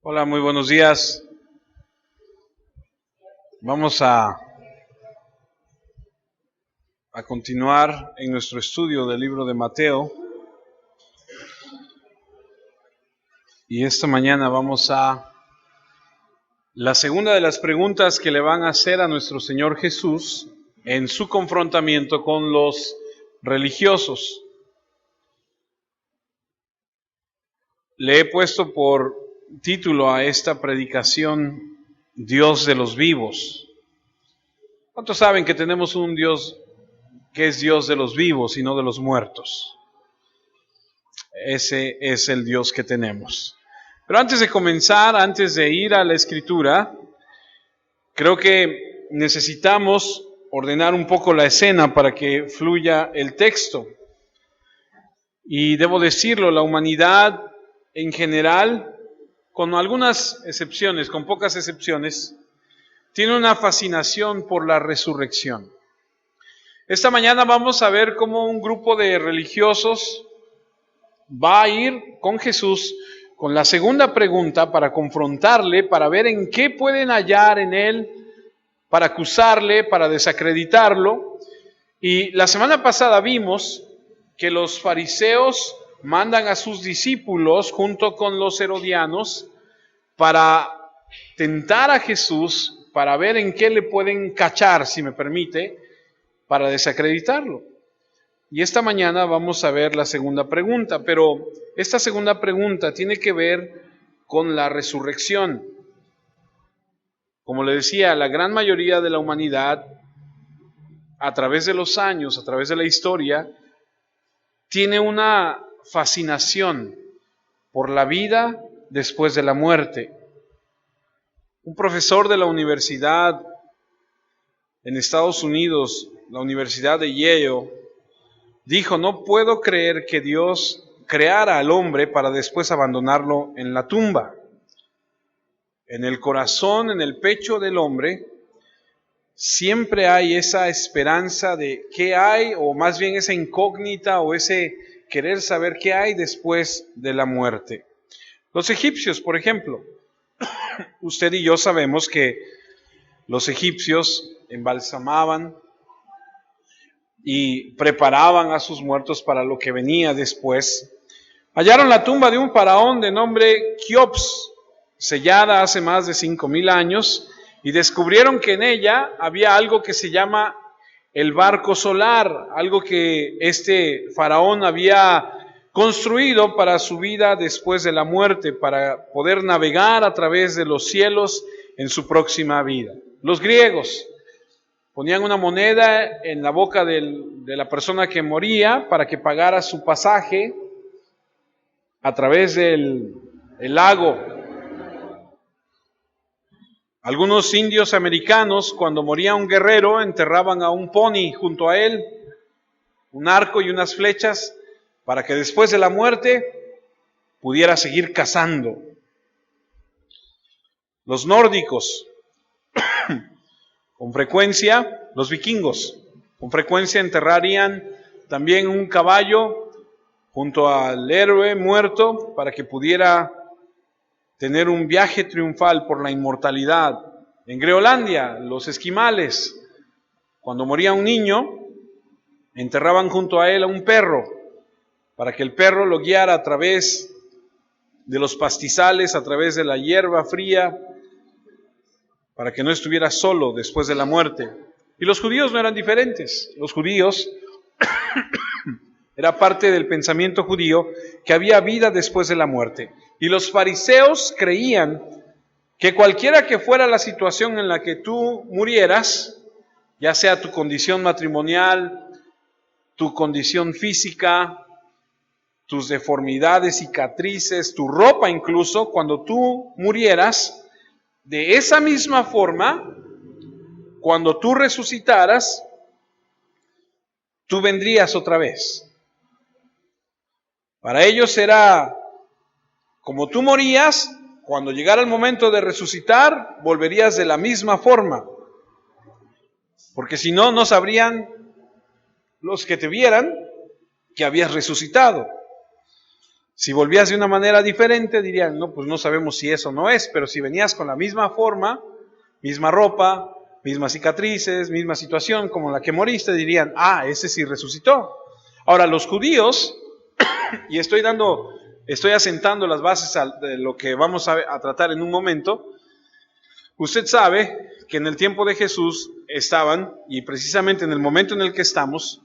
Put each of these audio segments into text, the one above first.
Hola, muy buenos días. Vamos a continuar en nuestro estudio del libro de Mateo. Y esta mañana vamos a la segunda de las preguntas que le van a hacer a nuestro Señor Jesús en su confrontamiento con los religiosos. Le he puesto por título a esta predicación, Dios de los vivos. ¿Cuántos saben que tenemos un Dios que es Dios de los vivos y no de los muertos? Ese es el Dios que tenemos. Pero antes de comenzar, antes de ir a la Escritura, creo que necesitamos ordenar un poco la escena para que fluya el texto. Y debo decirlo, la humanidad en general, con algunas excepciones, con pocas excepciones, tiene una fascinación por la resurrección. Esta mañana vamos a ver cómo un grupo de religiosos va a ir con Jesús con la segunda pregunta para confrontarle, para ver en qué pueden hallar en él, para acusarle, para desacreditarlo. Y la semana pasada vimos que los fariseos mandan a sus discípulos junto con los herodianos para tentar a Jesús, para ver en qué le pueden cachar, si me permite, para desacreditarlo. Y esta mañana vamos a ver la segunda pregunta, pero esta segunda pregunta tiene que ver con la resurrección. Como le decía, la gran mayoría de la humanidad, a través de los años, a través de la historia, tiene una fascinación por la vida después de la muerte. Un profesor de la universidad en Estados Unidos, la Universidad de Yale, dijo: no puedo creer que Dios creara al hombre para después abandonarlo en la tumba. En el corazón, en el pecho del hombre, siempre hay esa esperanza de qué hay, o más bien esa incógnita o ese querer saber qué hay después de la muerte. Los egipcios, por ejemplo, usted y yo sabemos que los egipcios embalsamaban y preparaban a sus muertos para lo que venía después. Hallaron la tumba de un faraón de nombre Keops, sellada hace más de 5,000 años, y descubrieron que en ella había algo que se llama el barco solar, algo que este faraón había construido para su vida después de la muerte, para poder navegar a través de los cielos en su próxima vida. Los griegos ponían una moneda en la boca de la persona que moría para que pagara su pasaje a través del lago. Algunos indios americanos, cuando moría un guerrero, enterraban a un pony junto a él, un arco y unas flechas, para que después de la muerte pudiera seguir cazando. Los nórdicos, con frecuencia, los vikingos, con frecuencia enterrarían también un caballo junto al héroe muerto para que pudiera tener un viaje triunfal por la inmortalidad. En Groenlandia, los esquimales, cuando moría un niño, enterraban junto a él a un perro para que el perro lo guiara a través de los pastizales, a través de la hierba fría, para que no estuviera solo después de la muerte. Y los judíos no eran diferentes. Los judíos, era parte del pensamiento judío que había vida después de la muerte. Y los fariseos creían que cualquiera que fuera la situación en la que tú murieras, ya sea tu condición matrimonial, tu condición física, tus deformidades, cicatrices, tu ropa incluso, cuando tú murieras, de esa misma forma, cuando tú resucitaras, tú vendrías otra vez. Para ellos era como tú morías, cuando llegara el momento de resucitar, volverías de la misma forma. Porque si no, no sabrían los que te vieran que habías resucitado. Si volvías de una manera diferente, dirían, no, pues no sabemos si eso no es, pero si venías con la misma forma, misma ropa, mismas cicatrices, misma situación como la que moriste, dirían, ese sí resucitó. Ahora, los judíos, y estoy asentando las bases de lo que vamos a tratar en un momento. Usted sabe que en el tiempo de Jesús estaban, y precisamente en el momento en el que estamos,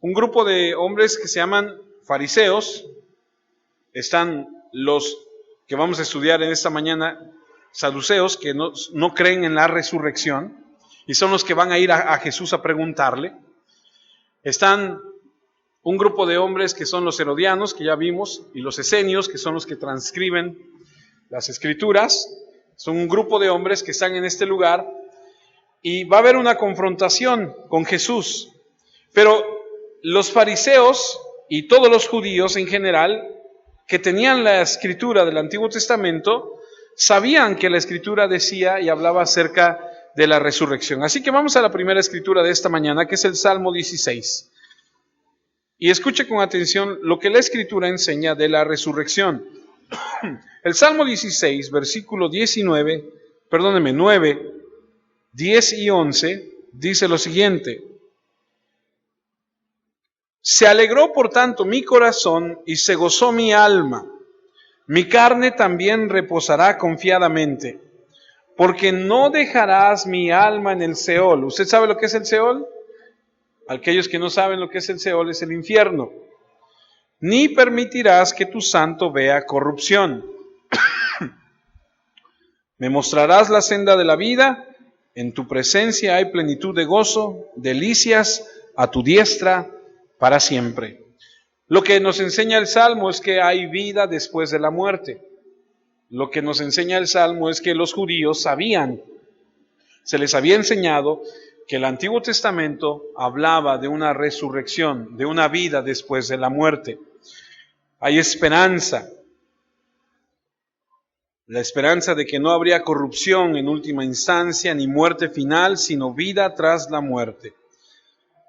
un grupo de hombres que se llaman fariseos. Están los que vamos a estudiar en esta mañana, saduceos, que no creen en la resurrección, y son los que van a ir a Jesús a preguntarle. Están un grupo de hombres que son los herodianos, que ya vimos, y los esenios, que son los que transcriben las escrituras. Son un grupo de hombres que están en este lugar, y va a haber una confrontación con Jesús. Pero los fariseos y todos los judíos en general, que tenían la escritura del Antiguo Testamento, sabían que la escritura decía y hablaba acerca de la resurrección. Así que vamos a la primera escritura de esta mañana, que es el Salmo 16. Y escuche con atención lo que la escritura enseña de la resurrección. El Salmo 16, versículo 9, 10 y 11, dice lo siguiente: Se alegró por tanto mi corazón y se gozó mi alma. Mi carne también reposará confiadamente, porque no dejarás mi alma en el Seol. ¿Usted sabe lo que es el Seol? Aquellos que no saben lo que es el Seol, es el infierno. Ni permitirás que tu santo vea corrupción. Me mostrarás la senda de la vida, en tu presencia hay plenitud de gozo, delicias a tu diestra para siempre. Lo que nos enseña el Salmo es que hay vida después de la muerte. Lo que nos enseña el Salmo es que los judíos sabían, se les había enseñado que el Antiguo Testamento hablaba de una resurrección, de una vida después de la muerte. Hay esperanza, la esperanza de que no habría corrupción en última instancia, ni muerte final, sino vida tras la muerte.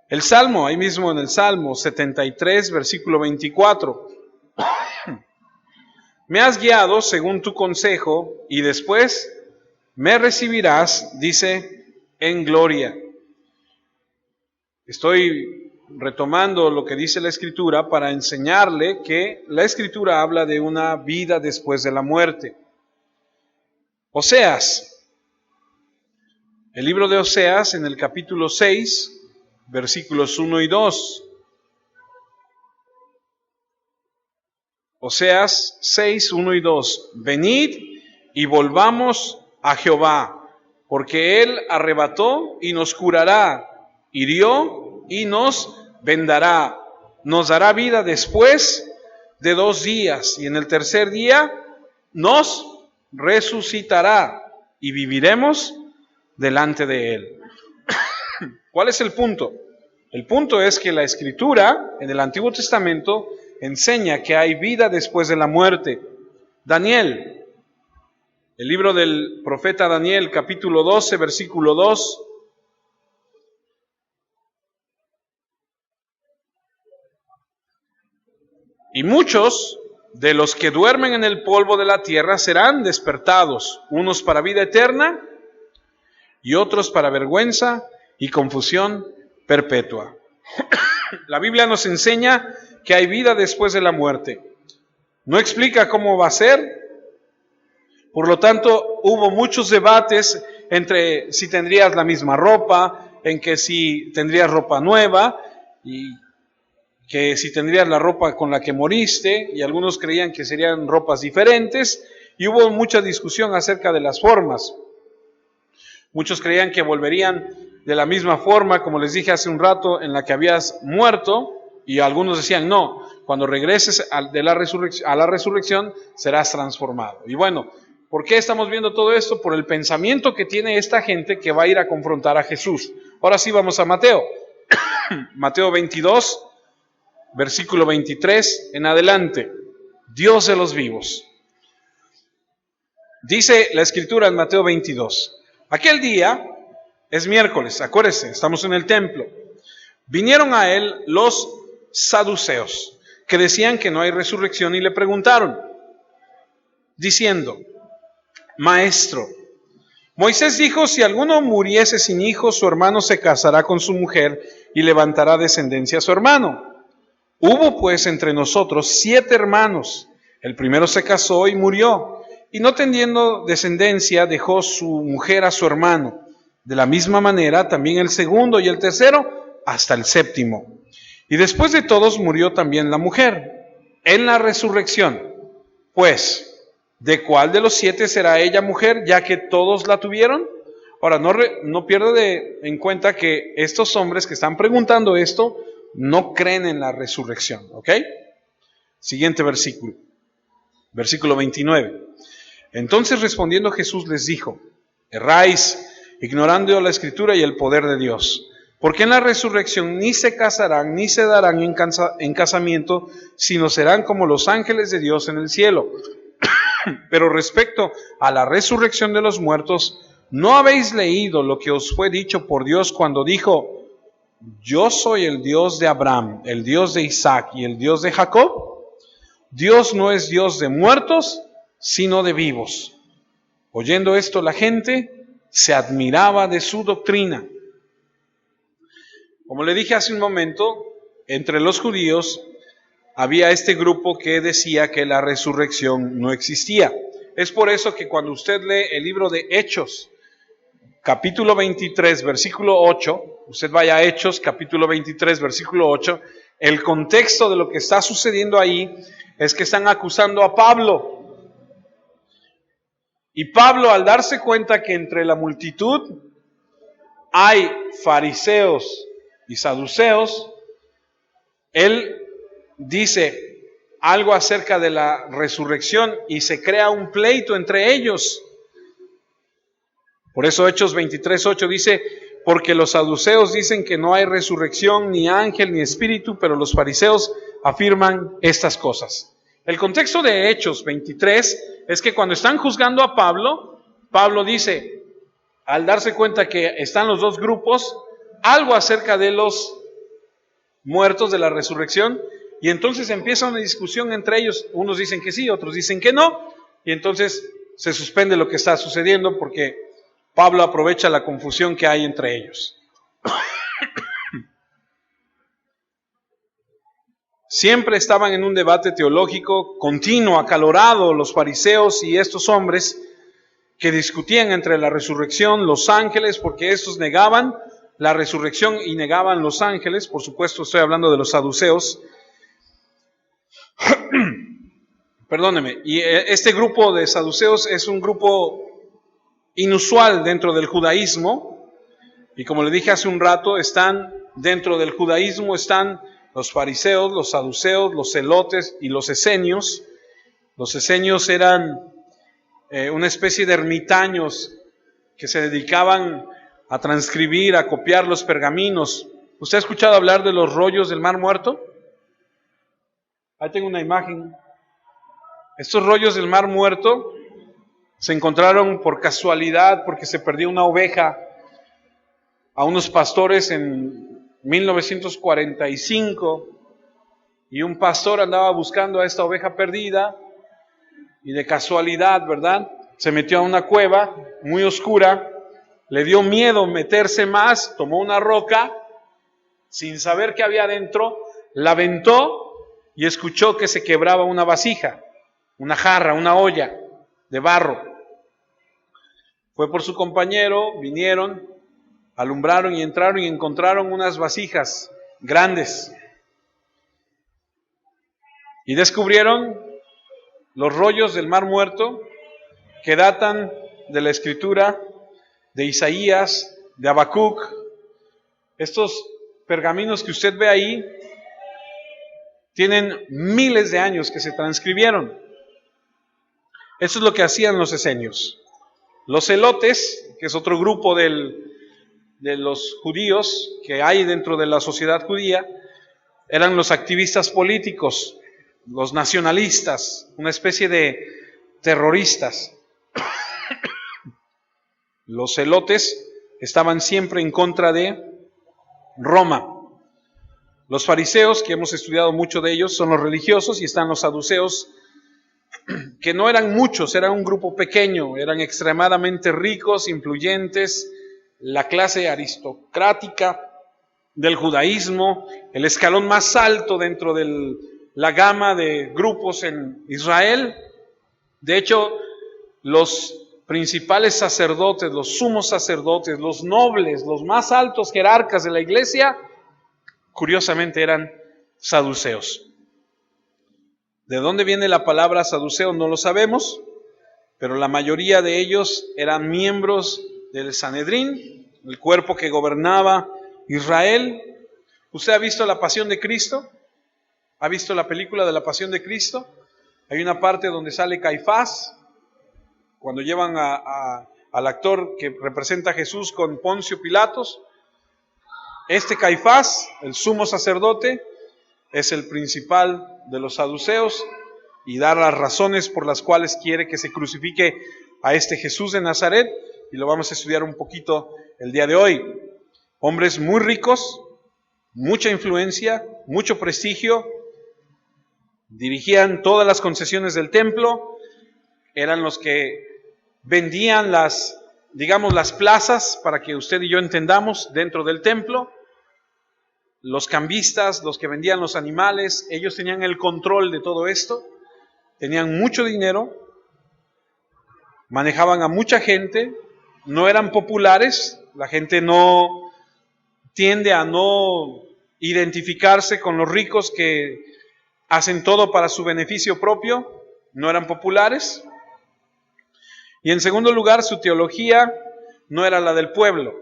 El Salmo, ahí mismo en el Salmo 73, versículo 24. Me has guiado según tu consejo, y después me recibirás, dice, en gloria. Estoy retomando lo que dice la Escritura para enseñarle que la Escritura habla de una vida después de la muerte. Oseas, el libro de Oseas en el capítulo 6, versículos 1 y 2. Oseas 6, 1 y 2. Venid y volvamos a Jehová, porque Él arrebató y nos curará, hirió y nos vendará, nos dará vida después de 2 días, y en el tercer día nos resucitará y viviremos delante de Él. ¿Cuál es el punto? El punto es que la Escritura en el Antiguo Testamento enseña que hay vida después de la muerte. Daniel, el libro del profeta Daniel, capítulo 12, versículo 2. Y muchos de los que duermen en el polvo de la tierra serán despertados, unos para vida eterna y otros para vergüenza y confusión perpetua. La Biblia nos enseña que hay vida después de la muerte. No explica cómo va a ser. Por lo tanto, hubo muchos debates entre si tendrías la misma ropa, en que si tendrías ropa nueva, y que si tendrías la ropa con la que moriste, y algunos creían que serían ropas diferentes, y hubo mucha discusión acerca de las formas. Muchos creían que volverían de la misma forma, como les dije hace un rato, en la que habías muerto, y algunos decían, no, cuando regreses a la resurrección serás transformado. Y bueno, ¿por qué estamos viendo todo esto? Por el pensamiento que tiene esta gente que va a ir a confrontar a Jesús. Ahora sí vamos a Mateo. Mateo 22, versículo 23 en adelante. Dios de los vivos. Dice la Escritura en Mateo 22. Aquel día es miércoles, acuérdense, estamos en el templo. Vinieron a él los saduceos, que decían que no hay resurrección, y le preguntaron, diciendo, Maestro, Moisés dijo, si alguno muriese sin hijos, su hermano se casará con su mujer y levantará descendencia a su hermano. Hubo pues entre nosotros 7 hermanos. El primero se casó y murió, y no teniendo descendencia dejó su mujer a su hermano. De la misma manera también el segundo y el tercero hasta el séptimo. Y después de todos murió también la mujer. En la resurrección, pues, ¿de cuál de los 7 será ella mujer, ya que todos la tuvieron? Ahora, no pierda en cuenta que estos hombres que están preguntando esto no creen en la resurrección, ¿ok? Siguiente versículo, versículo 29. Entonces respondiendo Jesús les dijo, erráis, ignorando la Escritura y el poder de Dios, porque en la resurrección ni se casarán ni se darán en casamiento, sino serán como los ángeles de Dios en el cielo. Pero respecto a la resurrección de los muertos, ¿no habéis leído lo que os fue dicho por Dios cuando dijo, yo soy el Dios de Abraham, el Dios de Isaac y el Dios de Jacob? Dios no es Dios de muertos, sino de vivos. Oyendo esto, la gente se admiraba de su doctrina. Como le dije hace un momento, entre los judíos había este grupo que decía que la resurrección no existía. Es por eso que cuando usted lee el libro de Hechos, capítulo 23, versículo 8, usted vaya a Hechos, capítulo 23, versículo 8, el contexto de lo que está sucediendo ahí es que están acusando a Pablo. Y Pablo, al darse cuenta que entre la multitud hay fariseos y saduceos, él dice algo acerca de la resurrección y se crea un pleito entre ellos. Por eso Hechos 23:8 dice, porque los saduceos dicen que no hay resurrección, ni ángel, ni espíritu, pero los fariseos afirman estas cosas. El contexto de Hechos 23 es que cuando están juzgando a Pablo, Pablo dice, al darse cuenta que están los dos grupos, algo acerca de los muertos, de la resurrección, y entonces empieza una discusión entre ellos. Unos dicen que sí, otros dicen que no, y entonces se suspende lo que está sucediendo porque Pablo aprovecha la confusión que hay entre ellos. Siempre estaban en un debate teológico continuo, acalorado, los fariseos y estos hombres que discutían entre la resurrección, los ángeles, porque estos negaban la resurrección y negaban los ángeles. Por supuesto, estoy hablando de los saduceos. Perdóneme, y este grupo de saduceos es un grupo inusual dentro del judaísmo, y como le dije hace un rato, están dentro del judaísmo, están los fariseos, los saduceos, los celotes y los esenios. Los esenios eran una especie de ermitaños que se dedicaban a transcribir, a copiar los pergaminos. ¿Usted ha escuchado hablar de los rollos del Mar Muerto? Ahí tengo una imagen. Estos rollos del Mar Muerto se encontraron por casualidad porque se perdió una oveja a unos pastores en 1945 y un pastor andaba buscando a esta oveja perdida y de casualidad, ¿verdad? Se metió a una cueva muy oscura, le dio miedo meterse más, tomó una roca, sin saber qué había adentro, la aventó y escuchó que se quebraba una vasija, una jarra, una olla de barro. Fue por su compañero, vinieron, alumbraron y entraron y encontraron unas vasijas grandes. Y descubrieron los rollos del Mar Muerto que datan de la escritura de Isaías, de Habacuc. Estos pergaminos que usted ve ahí tienen miles de años que se transcribieron. Eso es lo que hacían los esenios. Los celotes, que es otro grupo de los judíos que hay dentro de la sociedad judía, eran los activistas políticos, los nacionalistas, una especie de terroristas. Los celotes estaban siempre en contra de Roma. Los fariseos, que hemos estudiado mucho de ellos, son los religiosos, y están los saduceos, que no eran muchos, eran un grupo pequeño, eran extremadamente ricos, influyentes, la clase aristocrática del judaísmo, el escalón más alto dentro de la gama de grupos en Israel. De hecho, los principales sacerdotes, los sumos sacerdotes, los nobles, los más altos jerarcas de la iglesia, curiosamente eran saduceos. ¿De dónde viene la palabra saduceo? No lo sabemos, pero la mayoría de ellos eran miembros del Sanedrín, el cuerpo que gobernaba Israel. ¿Usted ha visto la Pasión de Cristo? ¿Ha visto la película de la Pasión de Cristo? Hay una parte donde sale Caifás, cuando llevan al actor que representa a Jesús con Poncio Pilatos. Este Caifás, el sumo sacerdote, es el principal de los saduceos y da las razones por las cuales quiere que se crucifique a este Jesús de Nazaret, y lo vamos a estudiar un poquito el día de hoy. Hombres muy ricos, mucha influencia, mucho prestigio, dirigían todas las concesiones del templo, eran los que vendían las plazas, para que usted y yo entendamos, dentro del templo. Los cambistas, los que vendían los animales, ellos tenían el control de todo esto, tenían mucho dinero, manejaban a mucha gente, no eran populares, la gente no tiende a no identificarse con los ricos que hacen todo para su beneficio propio, no eran populares. Y en segundo lugar, su teología no era la del pueblo.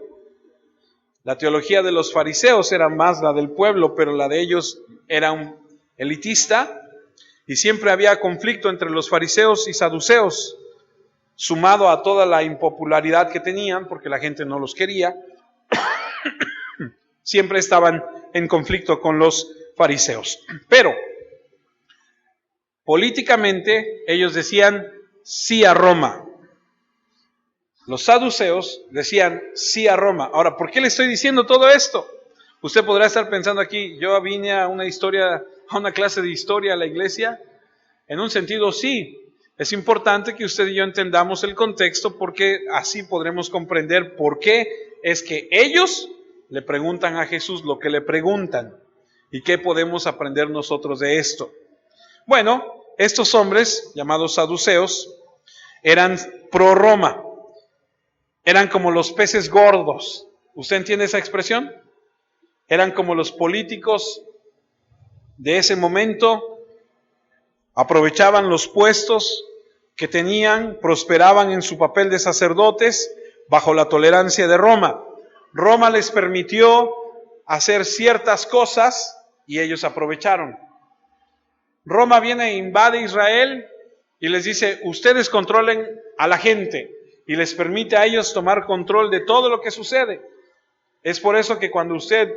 La teología de los fariseos era más la del pueblo, pero la de ellos era un elitista, y siempre había conflicto entre los fariseos y saduceos, sumado a toda la impopularidad que tenían, porque la gente no los quería. Siempre estaban en conflicto con los fariseos. Pero políticamente ellos decían sí a Roma. Los saduceos decían sí a Roma. Ahora, ¿por qué le estoy diciendo todo esto? Usted podrá estar pensando aquí, yo vine a una clase de historia a la iglesia. En un sentido, sí. Es importante que usted y yo entendamos el contexto, porque así podremos comprender por qué es que ellos le preguntan a Jesús lo que le preguntan y qué podemos aprender nosotros de esto. Bueno, estos hombres, llamados saduceos, eran pro Roma. Eran como los peces gordos. ¿Usted entiende esa expresión? Eran como los políticos de ese momento. Aprovechaban los puestos que tenían, prosperaban en su papel de sacerdotes bajo la tolerancia de Roma. Roma les permitió hacer ciertas cosas y ellos aprovecharon. Roma viene e invade Israel y les dice, ustedes controlen a la gente, y les permite a ellos tomar control de todo lo que sucede. Es por eso que cuando usted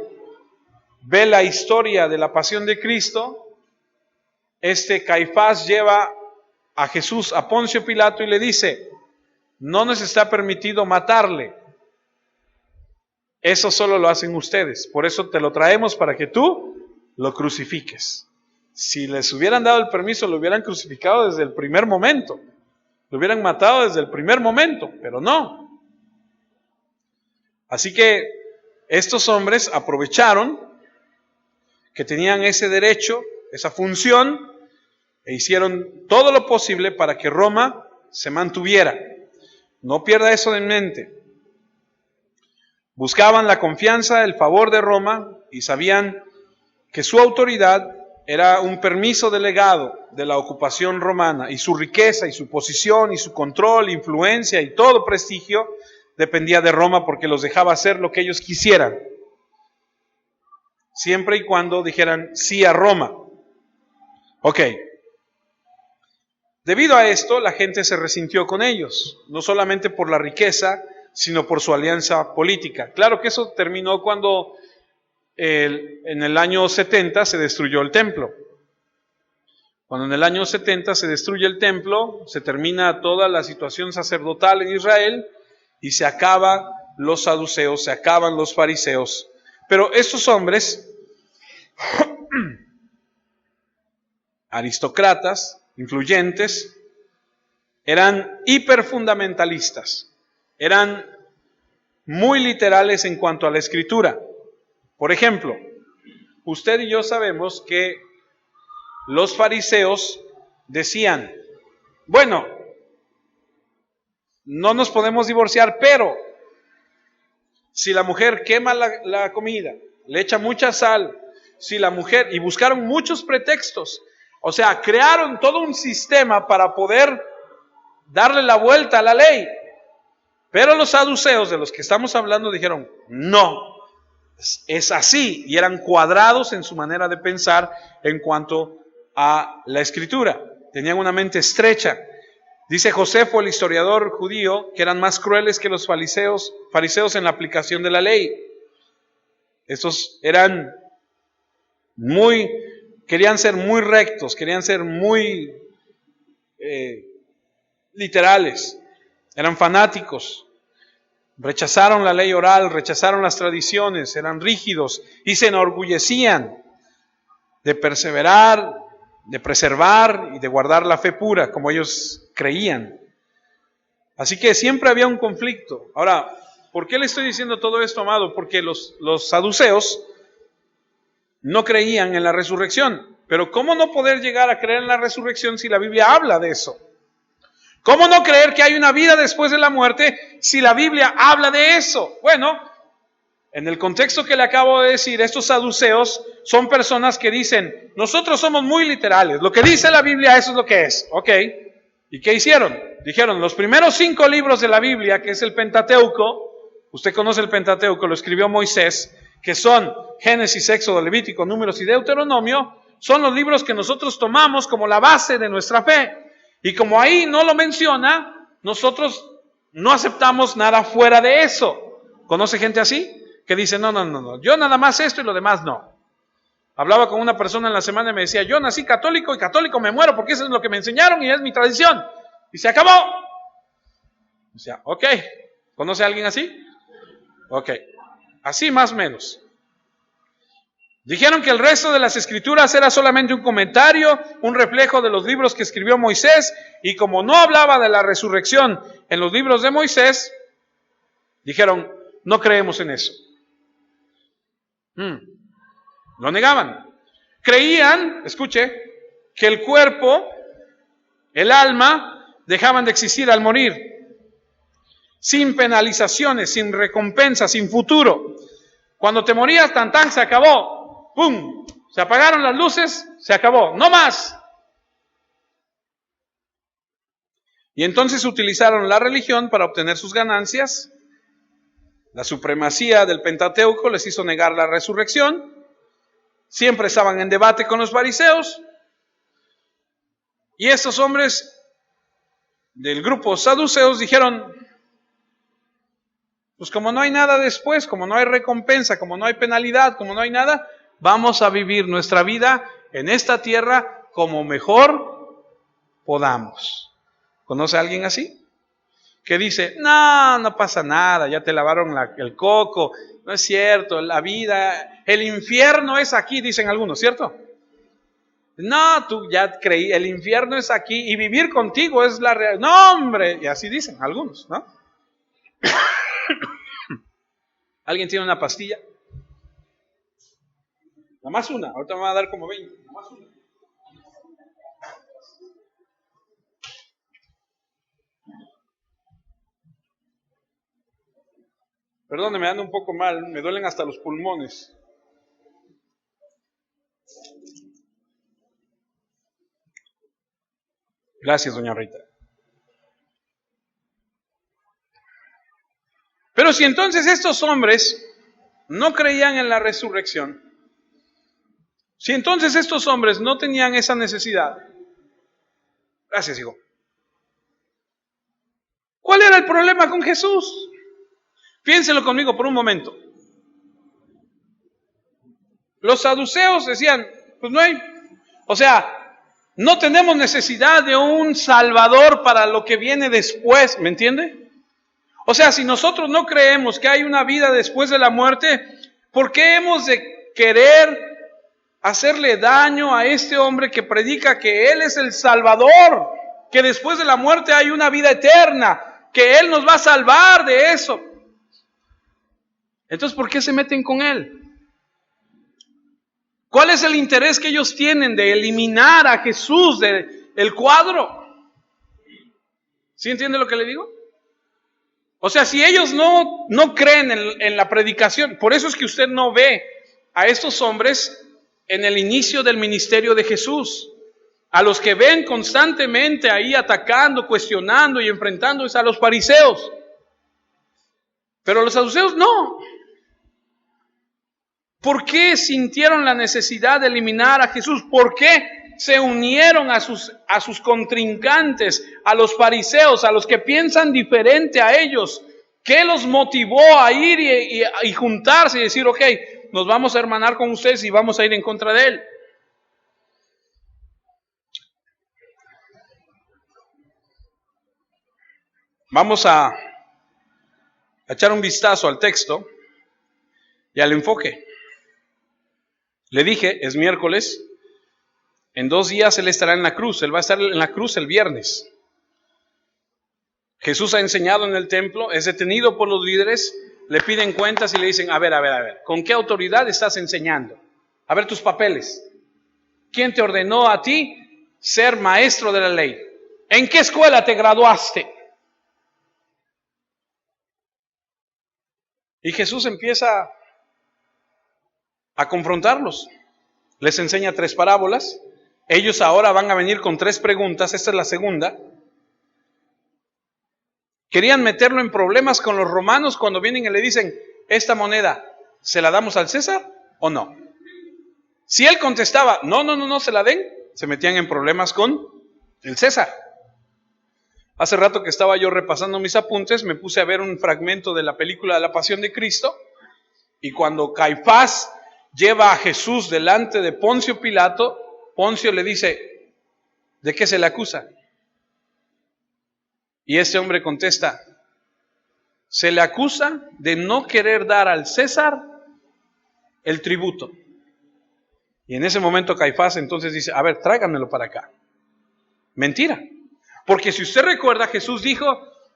ve la historia de la Pasión de Cristo, este Caifás lleva a Jesús a Poncio Pilato y le dice, no nos está permitido matarle. Eso solo lo hacen ustedes. Por eso te lo traemos para que tú lo crucifiques. Si les hubieran dado el permiso, lo hubieran crucificado desde el primer momento. Lo hubieran matado desde el primer momento, pero no. Así que estos hombres aprovecharon que tenían ese derecho, esa función, e hicieron todo lo posible para que Roma se mantuviera. No pierda eso de mente. Buscaban la confianza, el favor de Roma, y sabían que su autoridad era un permiso delegado de la ocupación romana, y su riqueza y su posición y su control, influencia y todo prestigio dependía de Roma, porque los dejaba hacer lo que ellos quisieran, siempre y cuando dijeran sí a Roma. Ok. Debido a esto, la gente se resintió con ellos, no solamente por la riqueza, sino por su alianza política. Claro que eso terminó cuando en el año 70 se destruyó el templo. Cuando en el año 70 se destruye el templo, se termina toda la situación sacerdotal en Israel y se acaban los saduceos, se acaban los fariseos. Pero estos hombres aristócratas, influyentes, eran hiperfundamentalistas, eran muy literales en cuanto a la escritura. Por ejemplo, usted y yo sabemos que los fariseos decían, bueno, no nos podemos divorciar, pero si la mujer quema la comida, le echa mucha sal, si la mujer, y buscaron muchos pretextos, o sea, crearon todo un sistema para poder darle la vuelta a la ley. Pero los saduceos, de los que estamos hablando, dijeron, no, es así, y eran cuadrados en su manera de pensar en cuanto a la escritura. Tenían una mente estrecha. Dice Josefo, el historiador judío, que eran más crueles que los fariseos en la aplicación de la ley. Estos querían ser muy rectos, querían ser muy literales, eran fanáticos, rechazaron la ley oral, rechazaron las tradiciones, eran rígidos y se enorgullecían de perseverar, de preservar y de guardar la fe pura como ellos creían. Así que siempre había un conflicto. Ahora, ¿por qué le estoy diciendo todo esto, amado? Porque los saduceos no creían en la resurrección. Pero ¿cómo no poder llegar a creer en la resurrección si la Biblia habla de eso? ¿Cómo no creer que hay una vida después de la muerte si la Biblia habla de eso? Bueno, en el contexto que le acabo de decir, estos saduceos son personas que dicen, nosotros somos muy literales, lo que dice la Biblia eso es lo que es, ok. ¿Y qué hicieron? Dijeron, los primeros 5 libros de la Biblia, que es el Pentateuco, usted conoce el Pentateuco, lo escribió Moisés, que son Génesis, Éxodo, Levítico, Números y Deuteronomio, son los libros que nosotros tomamos como la base de nuestra fe. Y como ahí no lo menciona, nosotros no aceptamos nada fuera de eso. ¿Conoce gente así? Que dice, no, yo nada más esto y lo demás no. Hablaba con una persona en la semana y me decía, yo nací católico y católico me muero porque eso es lo que me enseñaron y es mi tradición. Y se acabó. O sea, ok. ¿Conoce a alguien así? Ok. Así más o menos. Dijeron que el resto de las escrituras era solamente un comentario, un reflejo de los libros que escribió Moisés, y como no hablaba de la resurrección en los libros de Moisés, dijeron, no creemos en eso. Lo negaban. Creían, escuche, que el cuerpo, el alma, dejaban de existir al morir, sin penalizaciones, sin recompensa, sin futuro. Cuando te morías, tan, se acabó. ¡Pum! Se apagaron las luces, se acabó. ¡No más! Y entonces utilizaron la religión para obtener sus ganancias. La supremacía del Pentateuco les hizo negar la resurrección. Siempre estaban en debate con los fariseos. Y estos hombres del grupo saduceos dijeron, pues como no hay nada después, como no hay recompensa, como no hay penalidad, como no hay nada, vamos a vivir nuestra vida en esta tierra como mejor podamos. ¿Conoce a alguien así? Que dice, no pasa nada, ya te lavaron el coco, no es cierto, la vida, el infierno es aquí, dicen algunos, ¿cierto? No, tú ya creí, el infierno es aquí y vivir contigo es la realidad. No, hombre, y así dicen algunos, ¿no? ¿Alguien tiene una pastilla? Nada más una, ahorita me van a dar como 20, nada más una. Perdón, me ando un poco mal, me duelen hasta los pulmones. Gracias, doña Rita. Pero si entonces estos hombres no creían en la resurrección, si entonces estos hombres no tenían esa necesidad, gracias, hijo. ¿Cuál era el problema con Jesús? Piénselo conmigo por un momento. Los saduceos decían, pues no hay, o sea, no tenemos necesidad de un salvador para lo que viene después, ¿me entiende? O sea, si nosotros no creemos que hay una vida después de la muerte, ¿por qué hemos de querer hacerle daño a este hombre que predica que Él es el Salvador, que después de la muerte hay una vida eterna, que Él nos va a salvar de eso. Entonces, ¿por qué se meten con Él? ¿Cuál es el interés que ellos tienen de eliminar a Jesús del cuadro? ¿Sí entiende lo que le digo? O sea, si ellos no creen en la predicación, por eso es que usted no ve a estos hombres en el inicio del ministerio de Jesús. A los que ven constantemente ahí atacando, cuestionando y enfrentándose a los fariseos. Pero los saduceos no. ¿Por qué sintieron la necesidad de eliminar a Jesús? ¿Por qué se unieron a sus contrincantes, a los fariseos, a los que piensan diferente a ellos? ¿Qué los motivó a ir y juntarse y decir, ok, nos vamos a hermanar con ustedes y vamos a ir en contra de Él? Vamos a echar un vistazo al texto y al enfoque. Le dije, es miércoles, en 2 días Él estará en la cruz, Él va a estar en la cruz el viernes. Jesús ha enseñado en el templo, es detenido por los líderes, le piden cuentas y le dicen, a ver, ¿con qué autoridad estás enseñando? A ver tus papeles. ¿Quién te ordenó a ti ser maestro de la ley? ¿En qué escuela te graduaste? Y Jesús empieza a confrontarlos. Les enseña 3 parábolas. Ellos ahora van a venir con 3 preguntas. Esta es la segunda. Querían meterlo en problemas con los romanos cuando vienen y le dicen, ¿esta moneda se la damos al César o no? Si él contestaba, no se la den, se metían en problemas con el César. Hace rato que estaba yo repasando mis apuntes, me puse a ver un fragmento de la película de la Pasión de Cristo, y cuando Caifás lleva a Jesús delante de Poncio Pilato, Poncio le dice, ¿de qué se le acusa? Y este hombre contesta, se le acusa de no querer dar al César el tributo. Y en ese momento Caifás entonces dice, a ver, tráiganmelo para acá. Mentira. Porque si usted recuerda, Jesús dijo,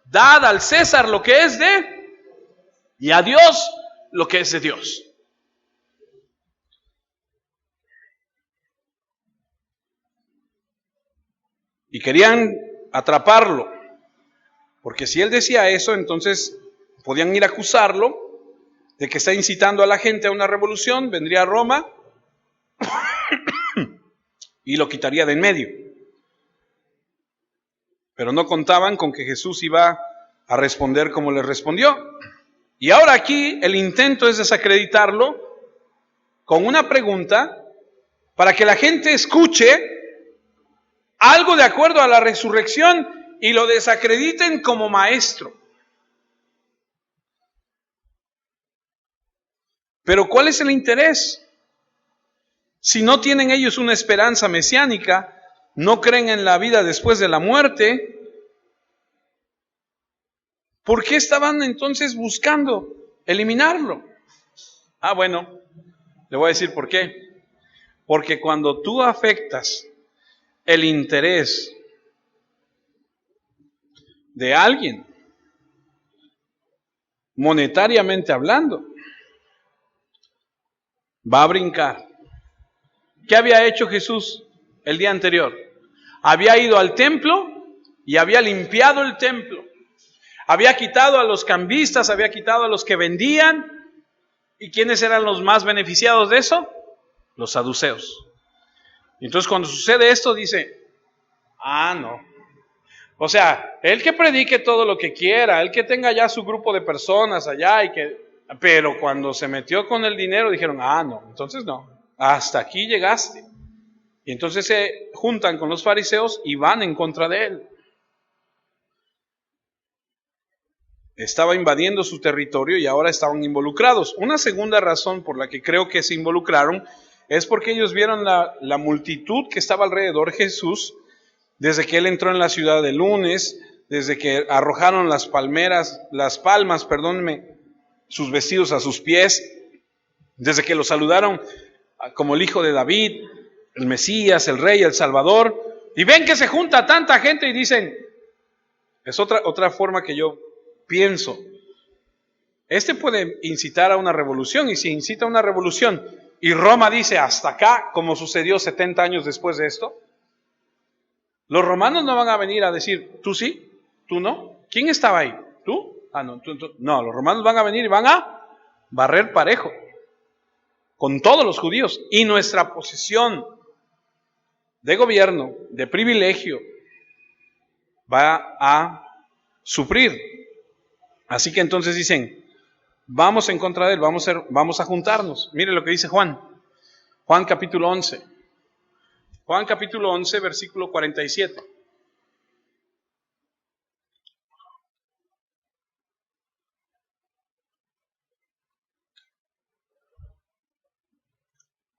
dad al César lo que es de, y a Dios lo que es de Dios. Y querían atraparlo, porque si él decía eso, entonces podían ir a acusarlo de que está incitando a la gente a una revolución, vendría a Roma y lo quitaría de en medio. Pero no contaban con que Jesús iba a responder como le respondió. Y ahora aquí el intento es desacreditarlo con una pregunta para que la gente escuche algo de acuerdo a la resurrección y lo desacrediten como maestro. Pero ¿cuál es el interés? Si no tienen ellos una esperanza mesiánica, no creen en la vida después de la muerte, ¿por qué estaban entonces buscando eliminarlo? Bueno, le voy a decir por qué. Porque cuando tú afectas el interés de alguien, monetariamente hablando, va a brincar. ¿Qué había hecho Jesús el día anterior? Había ido al templo y había limpiado el templo. Había quitado a los cambistas, había quitado a los que vendían. ¿Y quiénes eran los más beneficiados de eso? Los saduceos. Entonces cuando sucede esto dice, no. O sea, el que predique todo lo que quiera, el que tenga ya su grupo de personas allá, pero cuando se metió con el dinero dijeron, no, entonces no, hasta aquí llegaste. Y entonces se juntan con los fariseos y van en contra de él. Estaba invadiendo su territorio y ahora estaban involucrados. Una segunda razón por la que creo que se involucraron es porque ellos vieron la multitud que estaba alrededor de Jesús desde que él entró en la ciudad el lunes, desde que arrojaron las palmas, sus vestidos a sus pies, desde que lo saludaron como el hijo de David, el Mesías, el Rey, el Salvador, y ven que se junta tanta gente y dicen, es otra forma que yo pienso, este puede incitar a una revolución, y si incita a una revolución, y Roma dice hasta acá, como sucedió 70 años después de esto, los romanos no van a venir a decir, tú sí, tú no, ¿quién estaba ahí? ¿Tú? Ah, no, tú. No, los romanos van a venir y van a barrer parejo con todos los judíos, y nuestra posición de gobierno, de privilegio, va a sufrir. Así que entonces dicen, vamos en contra de él, vamos a juntarnos. Mire lo que dice Juan capítulo 11. Juan capítulo 11, versículo 47.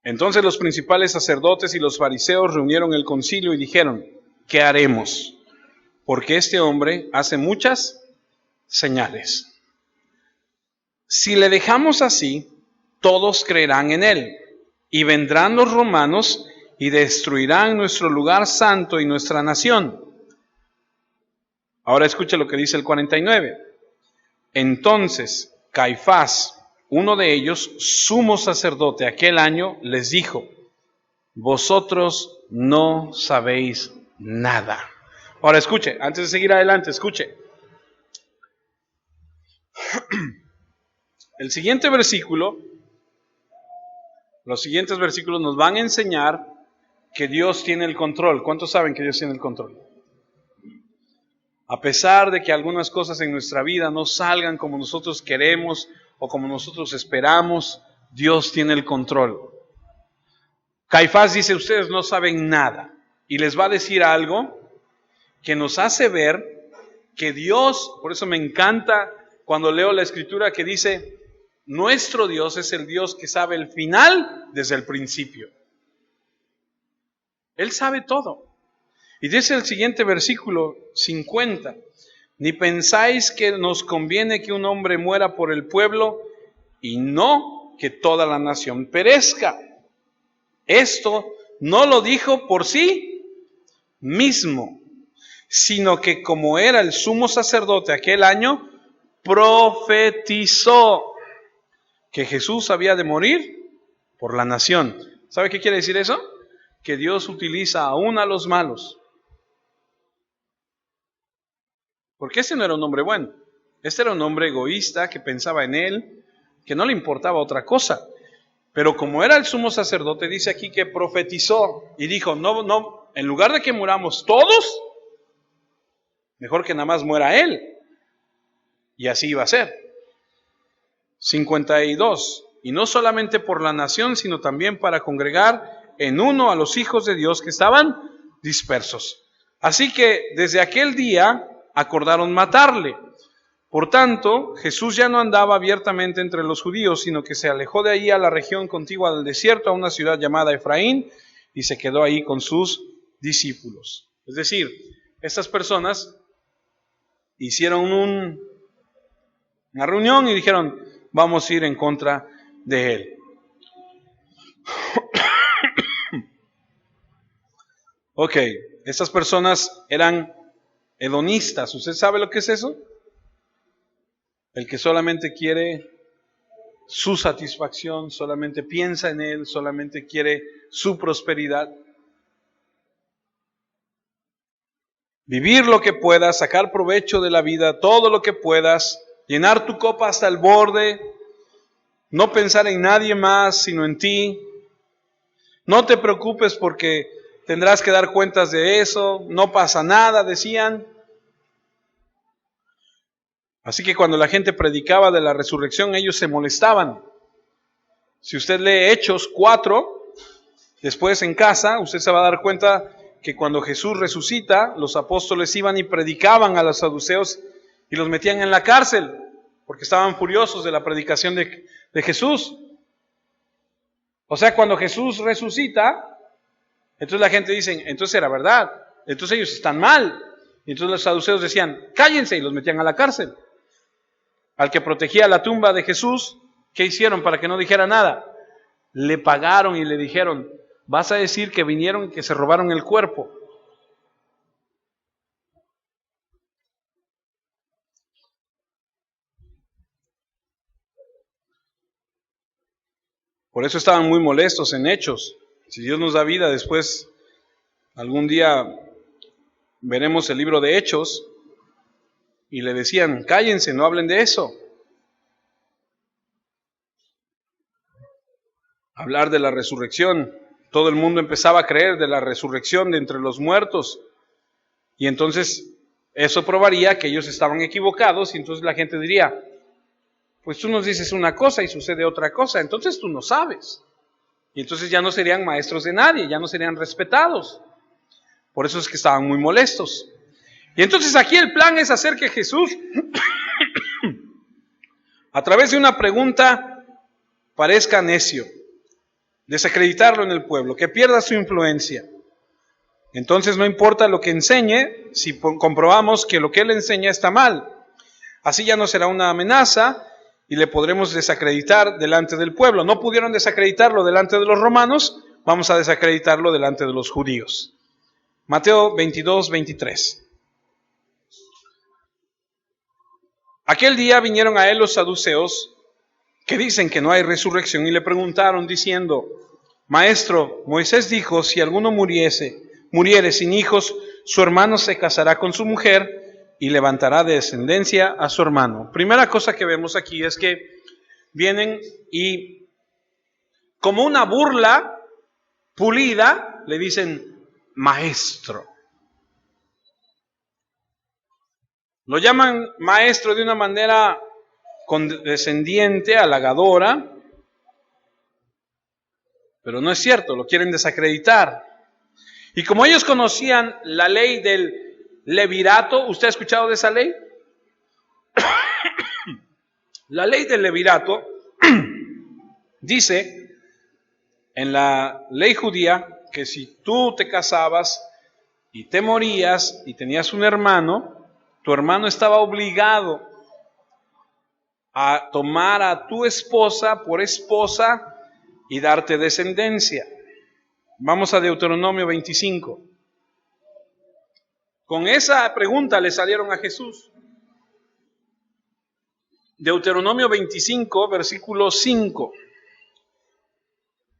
Entonces los principales sacerdotes y los fariseos reunieron el concilio y dijeron, ¿qué haremos? Porque este hombre hace muchas señales. Si le dejamos así, todos creerán en él, y vendrán los romanos y destruirán nuestro lugar santo y nuestra nación. Ahora escuche lo que dice el 49. Entonces Caifás, uno de ellos, sumo sacerdote aquel año, les dijo, vosotros no sabéis nada. Ahora escuche, antes de seguir adelante, escuche. El siguiente versículo, los siguientes versículos nos van a enseñar que Dios tiene el control. ¿Cuántos saben que Dios tiene el control? A pesar de que algunas cosas en nuestra vida no salgan como nosotros queremos o como nosotros esperamos, Dios tiene el control. Caifás dice, ustedes no saben nada, y les va a decir algo que nos hace ver que Dios, por eso me encanta cuando leo la escritura que dice, nuestro Dios es el Dios que sabe el final desde el principio. Él sabe todo. Y dice el siguiente versículo 50, ni pensáis que nos conviene que un hombre muera por el pueblo y no que toda la nación perezca. Esto no lo dijo por sí mismo, sino que como era el sumo sacerdote aquel año, profetizó que Jesús había de morir por la nación. ¿Sabe qué quiere decir eso? Que Dios utiliza aún a los malos. Porque este no era un hombre bueno. Este era un hombre egoísta que pensaba en él, que no le importaba otra cosa. Pero como era el sumo sacerdote, dice aquí que profetizó y dijo, no, en lugar de que muramos todos, mejor que nada más muera él. Y así iba a ser. 52. Y no solamente por la nación, sino también para congregar en uno a los hijos de Dios que estaban dispersos. Así que desde aquel día acordaron matarle. Por tanto, Jesús ya no andaba abiertamente entre los judíos, sino que se alejó de ahí a la región contigua del desierto, a una ciudad llamada Efraín, y se quedó ahí con sus discípulos. Es decir, estas personas hicieron una reunión y dijeron, vamos a ir en contra de él. Ok, estas personas eran hedonistas. ¿Usted sabe lo que es eso? El que solamente quiere su satisfacción, solamente piensa en él, solamente quiere su prosperidad. Vivir lo que puedas, sacar provecho de la vida, todo lo que puedas, llenar tu copa hasta el borde, no pensar en nadie más sino en ti. No te preocupes porque tendrás que dar cuentas de eso, no pasa nada, decían. Así que cuando la gente predicaba de la resurrección, ellos se molestaban. Si usted lee Hechos 4, después en casa, usted se va a dar cuenta que cuando Jesús resucita, los apóstoles iban y predicaban a los saduceos y los metían en la cárcel, porque estaban furiosos de la predicación de Jesús. O sea, cuando Jesús resucita, entonces la gente dice, entonces era verdad, entonces ellos están mal. Y entonces los saduceos decían, cállense, y los metían a la cárcel. Al que protegía la tumba de Jesús, ¿qué hicieron para que no dijera nada? le pagaron y le dijeron, vas a decir que vinieron y que se robaron el cuerpo. Por eso estaban muy molestos en Hechos. Si Dios nos da vida, después algún día veremos el libro de Hechos y le decían, cállense, no hablen de eso. Hablar de la resurrección. Todo el mundo empezaba a creer de la resurrección de entre los muertos. Y entonces eso probaría que ellos estaban equivocados y entonces la gente diría, pues tú nos dices una cosa y sucede otra cosa, entonces tú no sabes. Y entonces ya no serían maestros de nadie, ya no serían respetados. Por eso es que estaban muy molestos. Y entonces aquí el plan es hacer que Jesús, a través de una pregunta, parezca necio, desacreditarlo en el pueblo, que pierda su influencia. Entonces no importa lo que enseñe, si comprobamos que lo que él enseña está mal. Así ya no será una amenaza y le podremos desacreditar delante del pueblo. No pudieron desacreditarlo delante de los romanos, vamos a desacreditarlo delante de los judíos. Mateo 22, 23. Aquel día vinieron a él los saduceos, que dicen que no hay resurrección, y le preguntaron diciendo, Maestro, Moisés dijo, si alguno muriere sin hijos, su hermano se casará con su mujer y levantará de descendencia a su hermano. Primera cosa que vemos aquí es que vienen y, como una burla pulida, le dicen, Maestro. Lo llaman maestro de una manera condescendiente, halagadora, pero no es cierto, lo quieren desacreditar. Y como ellos conocían la ley del levirato, ¿usted ha escuchado de esa ley? La ley del levirato dice en la ley judía que si tú te casabas y te morías y tenías un hermano, tu hermano estaba obligado a tomar a tu esposa por esposa y darte descendencia. Vamos a Deuteronomio 25. Con esa pregunta le salieron a Jesús. Deuteronomio 25, versículo 5.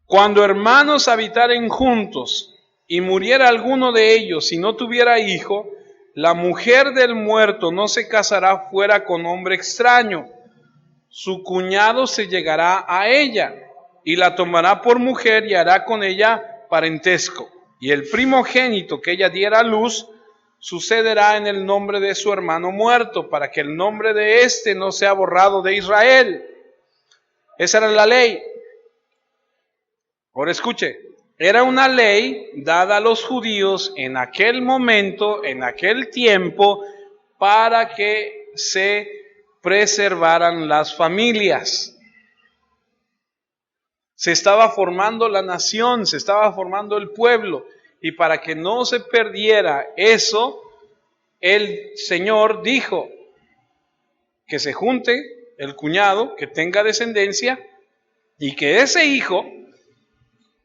Cuando hermanos habitaren juntos y muriera alguno de ellos y no tuviera hijo, la mujer del muerto no se casará fuera con hombre extraño. Su cuñado se llegará a ella y la tomará por mujer y hará con ella parentesco. Y el primogénito que ella diera a luz sucederá en el nombre de su hermano muerto, para que el nombre de éste no sea borrado de Israel. Esa era la ley. Ahora escuche, era una ley dada a los judíos en aquel momento, en aquel tiempo, para que se preservaran las familias. Se estaba formando la nación, se estaba formando el pueblo, y para que no se perdiera eso, el Señor dijo que se junte el cuñado, que tenga descendencia, y que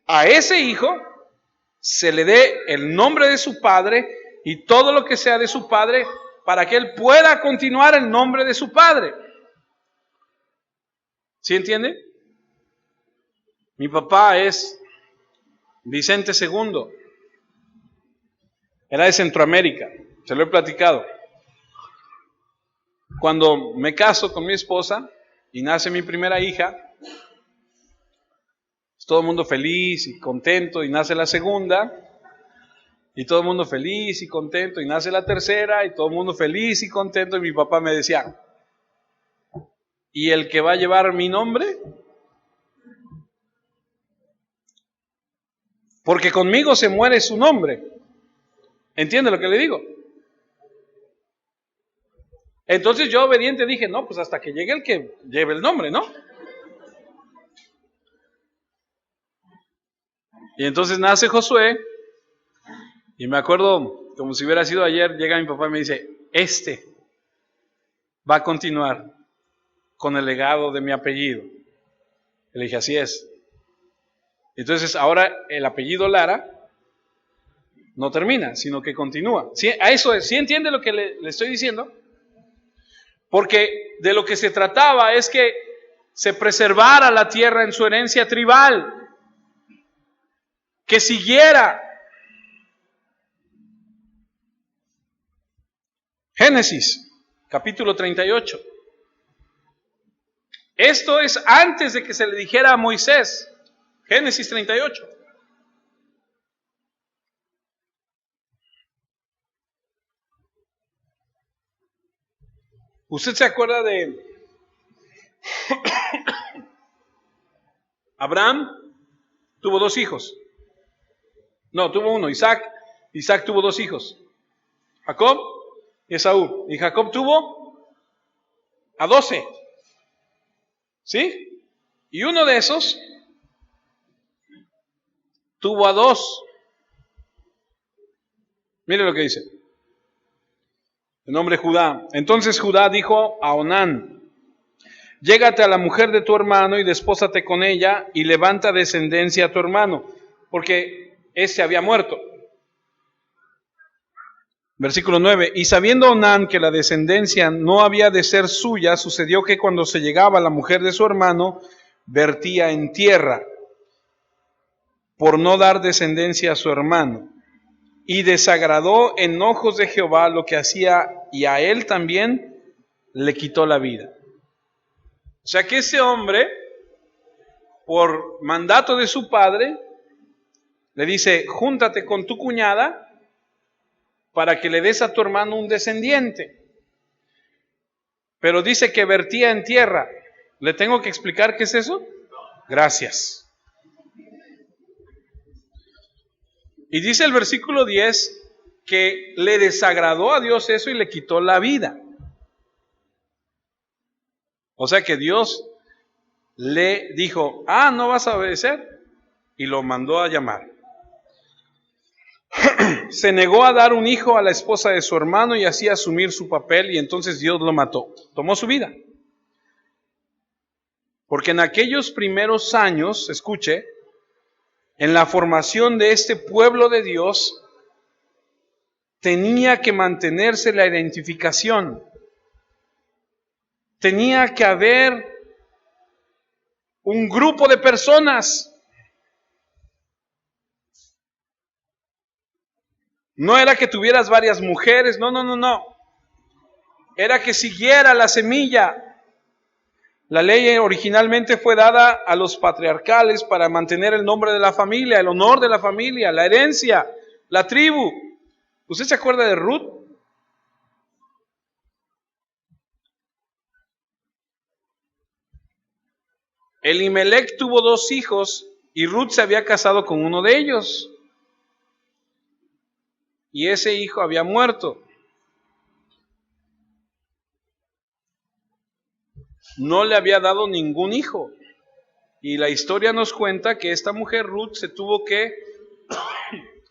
a ese hijo se le dé el nombre de su padre y todo lo que sea de su padre, para que él pueda continuar el nombre de su padre. ¿Sí entiende? Mi papá es Vicente II. Era de Centroamérica, se lo he platicado. Cuando me caso con mi esposa y nace mi primera hija, todo el mundo feliz y contento, y nace la segunda, y todo el mundo feliz y contento, y nace la tercera, y todo el mundo feliz y contento, y mi papá me decía, ¿y el que va a llevar mi nombre? Porque conmigo se muere su nombre. ¿Entiende lo que le digo? Entonces yo obediente dije, no, pues hasta que llegue el que lleve el nombre, ¿no? Y entonces nace Josué, y me acuerdo, como si hubiera sido ayer, llega mi papá y me dice, este va a continuar con el legado de mi apellido. Le dije, así es. Entonces ahora el apellido Lara no termina, sino que continúa. ¿Sí? A eso, ¿sí entiende lo que le estoy diciendo? Porque de lo que se trataba es que se preservara la tierra en su herencia tribal, que siguiera. Génesis, capítulo 38. Esto es antes de que se le dijera a Moisés. Génesis 38. ¿Usted se acuerda de Abraham? Tuvo 2 hijos. No, tuvo uno, Isaac. Isaac tuvo 2 hijos. Jacob y Esaú. Y Jacob tuvo a 12. ¿Sí? Y uno de esos tuvo a 2. Mire lo que dice. El nombre Judá. Entonces Judá dijo a Onán: llégate a la mujer de tu hermano y despósate con ella y levanta descendencia a tu hermano, porque ese había muerto. Versículo 9. Y sabiendo Onán que la descendencia no había de ser suya, sucedió que cuando se llegaba a la mujer de su hermano, vertía en tierra, por no dar descendencia a su hermano. Y desagradó en ojos de Jehová lo que hacía, y a él también le quitó la vida. O sea que ese hombre, por mandato de su padre, le dice: júntate con tu cuñada para que le des a tu hermano un descendiente. Pero dice que vertía en tierra. ¿Le tengo que explicar qué es eso? Gracias. Y dice el versículo 10 que le desagradó a Dios eso y le quitó la vida. O sea que Dios le dijo: no vas a obedecer, y lo mandó a llamar. Se negó a dar un hijo a la esposa de su hermano y así asumir su papel, y entonces Dios lo mató, tomó su vida. Porque en aquellos primeros años, escuche, en la formación de este pueblo de Dios, tenía que mantenerse la identificación. Tenía que haber un grupo de personas. No era que tuvieras varias mujeres, no. Era que siguiera la semilla. La ley originalmente fue dada a los patriarcales para mantener el nombre de la familia, el honor de la familia, la herencia, la tribu. ¿Usted se acuerda de Ruth? Elimelech tuvo 2 hijos y Ruth se había casado con uno de ellos. Y ese hijo había muerto. No le había dado ningún hijo. Y la historia nos cuenta que esta mujer Ruth se tuvo que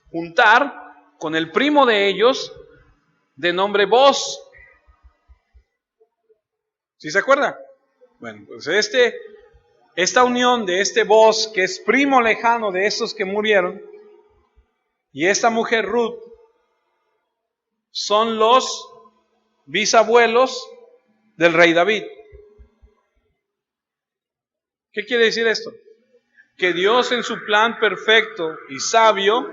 juntar con el primo de ellos de nombre Boz. ¿Sí se acuerda? Bueno, pues esta unión de este Boz, que es primo lejano de esos que murieron, y esta mujer Ruth, son los bisabuelos del rey David. ¿Qué quiere decir esto? Que Dios, en su plan perfecto y sabio,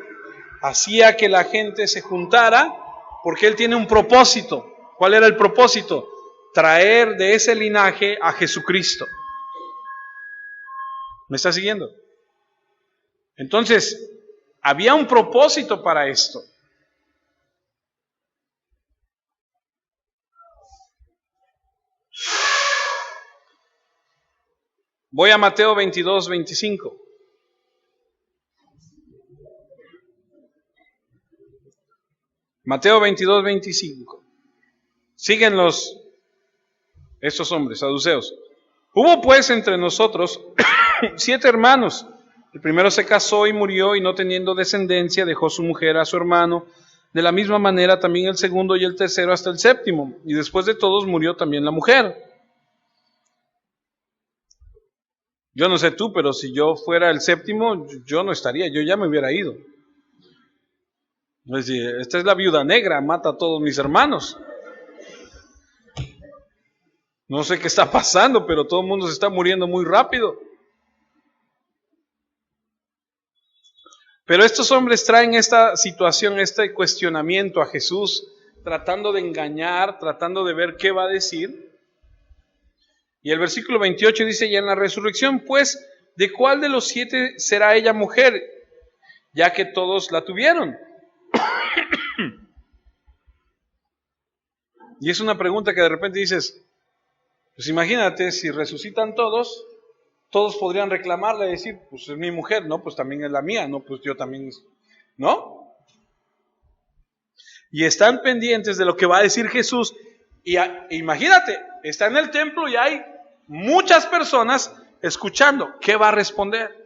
hacía que la gente se juntara porque Él tiene un propósito. ¿Cuál era el propósito? Traer de ese linaje a Jesucristo. ¿Me está siguiendo? Entonces, había un propósito para esto. Voy a Mateo 22, 25. Mateo 22, 25. Siguen estos hombres, saduceos. Hubo pues entre nosotros 7 hermanos. El primero se casó y murió, y no teniendo descendencia dejó su mujer a su hermano. De la misma manera también el segundo y el tercero hasta el séptimo. Y después de todos murió también la mujer. Yo no sé tú, pero si yo fuera el séptimo, yo no estaría, yo ya me hubiera ido. Es decir, esta es la viuda negra, mata a todos mis hermanos. No sé qué está pasando, pero todo el mundo se está muriendo muy rápido. Pero estos hombres traen esta situación, este cuestionamiento a Jesús, tratando de engañar, tratando de ver qué va a decir. Y el versículo 28 dice, y en la resurrección, pues, ¿de cuál de los 7 será ella mujer? Ya que todos la tuvieron. Y es una pregunta que de repente dices, pues imagínate, si resucitan todos, todos podrían reclamarle y decir, pues es mi mujer, no, pues también es la mía, no, pues yo también, ¿no? Y están pendientes de lo que va a decir Jesús. Y imagínate, está en el templo y hay muchas personas escuchando. ¿Qué va a responder?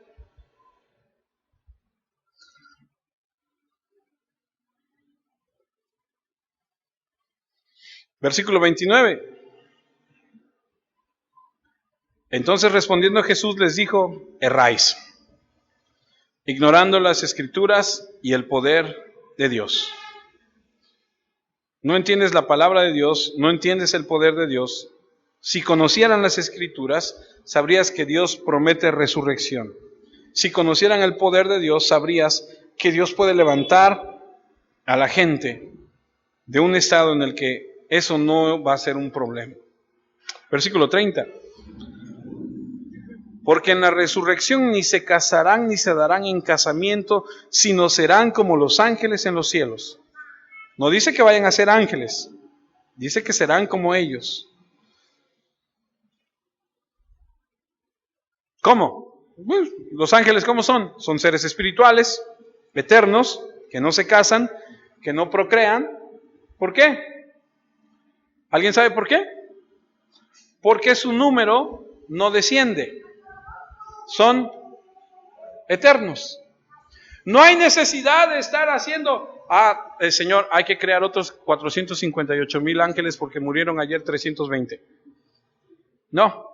Versículo 29. Entonces respondiendo Jesús les dijo, erráis, ignorando las escrituras y el poder de Dios. No entiendes la palabra de Dios, no entiendes el poder de Dios. Si conocieran las escrituras, sabrías que Dios promete resurrección. Si conocieran el poder de Dios, sabrías que Dios puede levantar a la gente de un estado en el que eso no va a ser un problema. Versículo 30. Porque en la resurrección ni se casarán ni se darán en casamiento, sino serán como los ángeles en los cielos. No dice que vayan a ser ángeles, dice que serán como ellos. ¿Cómo? Los ángeles, ¿cómo son? Son seres espirituales, eternos, que no se casan, que no procrean. ¿Por qué? ¿Alguien sabe por qué? Porque su número no desciende. Son eternos. No hay necesidad de estar haciendo, Señor, hay que crear otros 458,000 ángeles porque murieron ayer 320. No.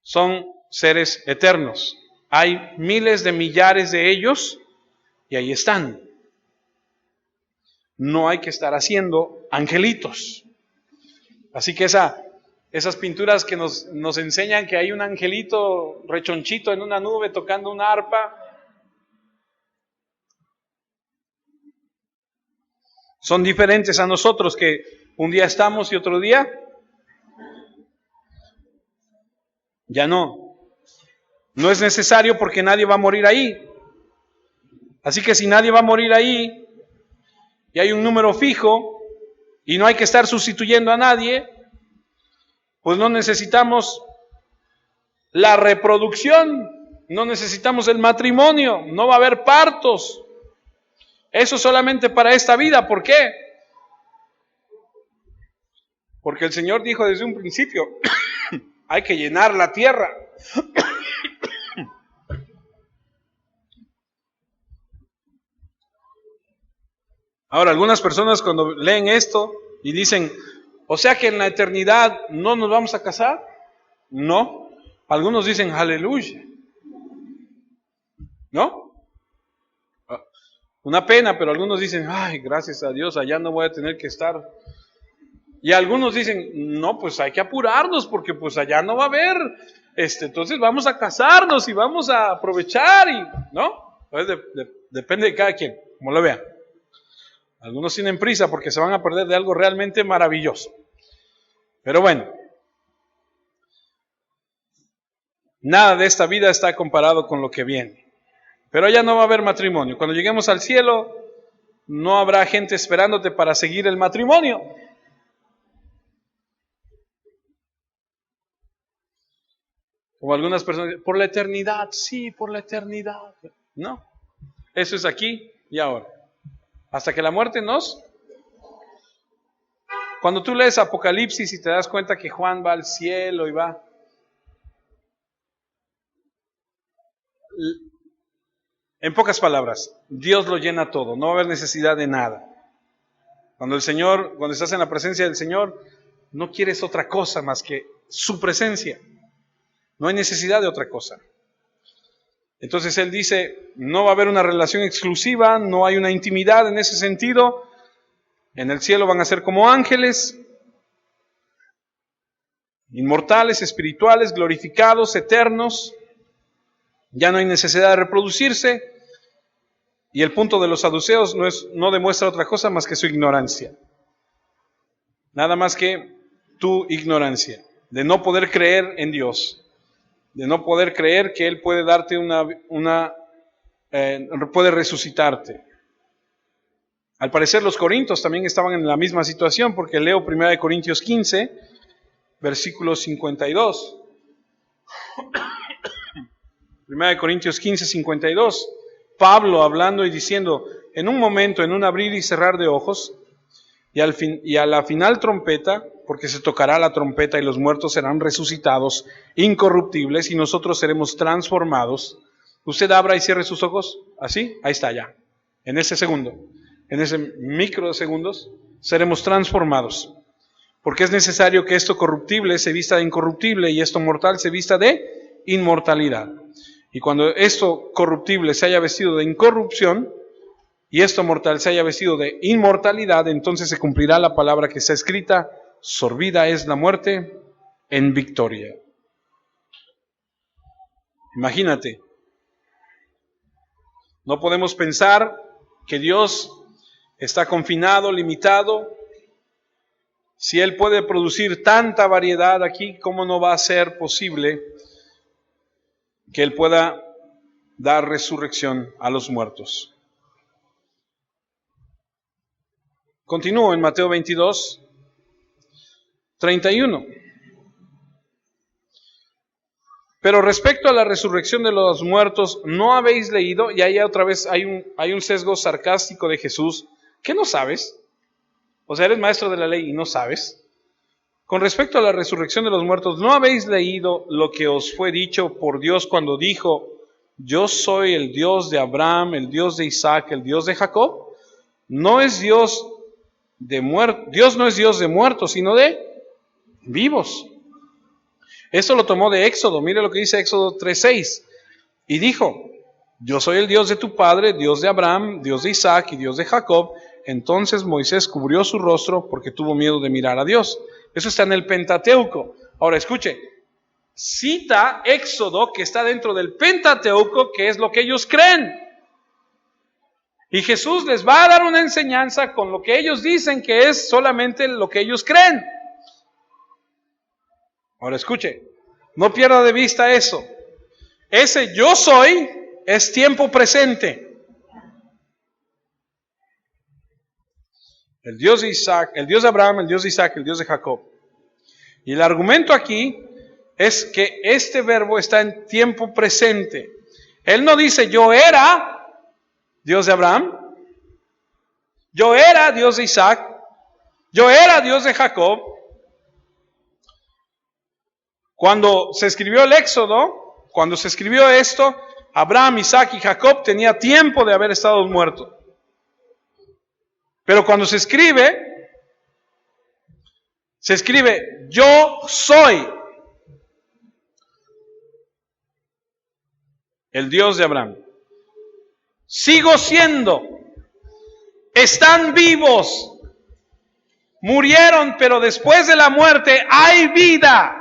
Son seres eternos. Hay miles de millares de ellos y ahí están. No hay que estar haciendo angelitos. Así que esas pinturas que nos enseñan que hay un angelito rechonchito en una nube tocando una arpa, son diferentes a nosotros que un día estamos y otro día ya no. No es necesario porque nadie va a morir ahí. Así que si nadie va a morir ahí y hay un número fijo y no hay que estar sustituyendo a nadie, pues no necesitamos la reproducción, no necesitamos el matrimonio, no va a haber partos. Eso solamente para esta vida. ¿Por qué? Porque el Señor dijo desde un principio, hay que llenar la tierra. Ahora, algunas personas cuando leen esto y dicen, o sea que en la eternidad no nos vamos a casar. No. Algunos dicen, aleluya. ¿No? Una pena, pero algunos dicen, ay, gracias a Dios, allá no voy a tener que estar. Y algunos dicen, no, pues hay que apurarnos porque pues allá no va a haber, entonces vamos a casarnos y vamos a aprovechar, y ¿no? Pues depende de cada quien, como lo vean. Algunos tienen prisa porque se van a perder de algo realmente maravilloso. Pero bueno, nada de esta vida está comparado con lo que viene. Pero allá no va a haber matrimonio. Cuando lleguemos al cielo, no habrá gente esperándote para seguir el matrimonio. Como algunas personas dicen, por la eternidad, sí, por la eternidad. No, eso es aquí y ahora. Hasta que la muerte nos... Cuando tú lees Apocalipsis y te das cuenta que Juan va al cielo y va... En pocas palabras, Dios lo llena todo, no va a haber necesidad de nada. Cuando estás en la presencia del Señor, no quieres otra cosa más que su presencia. No hay necesidad de otra cosa. Entonces él dice, no va a haber una relación exclusiva, no hay una intimidad en ese sentido. En el cielo van a ser como ángeles, inmortales, espirituales, glorificados, eternos. Ya no hay necesidad de reproducirse. Y el punto de los saduceos no demuestra otra cosa más que su ignorancia. Nada más que tu ignorancia, de no poder creer en Dios, de no poder creer que Él puede darte puede resucitarte. Al parecer los corintios también estaban en la misma situación, porque leo 1 Corintios 15, versículo 52. 1 Corintios 15, 52. Pablo hablando y diciendo, en un momento, en un abrir y cerrar de ojos, y a la final trompeta, porque se tocará la trompeta y los muertos serán resucitados, incorruptibles, y nosotros seremos transformados. Usted abra y cierre sus ojos, así, ahí está ya. En ese segundo, en ese micro de segundos, seremos transformados. Porque es necesario que esto corruptible se vista de incorruptible y esto mortal se vista de inmortalidad. Y cuando esto corruptible se haya vestido de incorrupción, y esto mortal se haya vestido de inmortalidad, entonces se cumplirá la palabra que está escrita, sorbida es la muerte en victoria. Imagínate, no podemos pensar que Dios está confinado, limitado. Si Él puede producir tanta variedad aquí, ¿cómo no va a ser posible que Él pueda dar resurrección a los muertos? Continúo en Mateo 22, 31. Pero respecto a la resurrección de los muertos, ¿no habéis leído? Y ahí otra vez hay un sesgo sarcástico de Jesús. ¿Qué no sabes? O sea, eres maestro de la ley y no sabes. Con respecto a la resurrección de los muertos, ¿no habéis leído lo que os fue dicho por Dios cuando dijo, yo soy el Dios de Abraham, el Dios de Isaac, el Dios de Jacob? No es Dios Dios no es Dios de muertos, sino de vivos. Esto lo tomó de Éxodo. Mire lo que dice Éxodo 3:6. Y dijo, yo soy el Dios de tu padre, Dios de Abraham, Dios de Isaac y Dios de Jacob. Entonces Moisés cubrió su rostro porque tuvo miedo de mirar a Dios. Eso está en el Pentateuco. Ahora escuche, cita Éxodo que está dentro del Pentateuco, que es lo que ellos creen. Y Jesús les va a dar una enseñanza con lo que ellos dicen que es solamente lo que ellos creen. Ahora escuche, no pierda de vista eso. Ese yo soy es tiempo presente. El Dios de Isaac, el Dios de Abraham, el Dios de Isaac, el Dios de Jacob. Y el argumento aquí es que este verbo está en tiempo presente. Él no dice yo era Dios de Abraham, yo era Dios de Isaac, yo era Dios de Jacob. Cuando se escribió el Éxodo, cuando se escribió esto, Abraham, Isaac y Jacob tenía tiempo de haber estado muertos. Pero cuando se escribe yo soy el Dios de Abraham. Sigo siendo. Están vivos. Murieron, pero después de la muerte hay vida.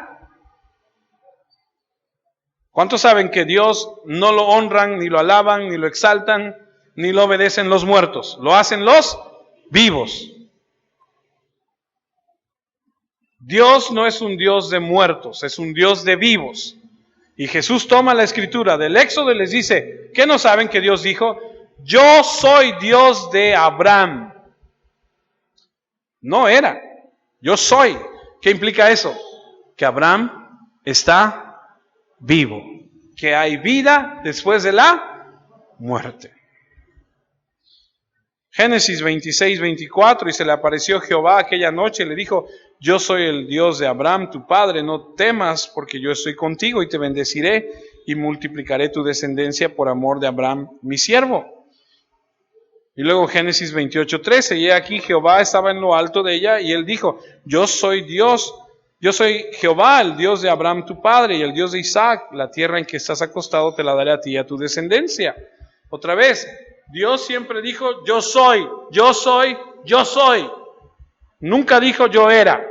¿Cuántos saben que Dios no lo honran, ni lo alaban, ni lo exaltan, ni lo obedecen los muertos? Lo hacen los vivos. Dios no es un Dios de muertos, es un Dios de vivos. Y Jesús toma la escritura del Éxodo y les dice, ¿qué no saben que Dios dijo? Yo soy Dios de Abraham. No era, yo soy. ¿Qué implica eso? Que Abraham está vivo, que hay vida después de la muerte. Génesis 26, 24, y se le apareció Jehová aquella noche y le dijo, yo soy el Dios de Abraham, tu padre, no temas, porque yo estoy contigo y te bendeciré y multiplicaré tu descendencia por amor de Abraham, mi siervo. Y luego Génesis 28, 13, y aquí Jehová estaba en lo alto de ella y él dijo, yo soy Yo soy Jehová, el Dios de Abraham tu padre y el Dios de Isaac. La tierra en que estás acostado te la daré a ti y a tu descendencia. Otra vez, Dios siempre dijo, yo soy, yo soy, yo soy. Nunca dijo yo era.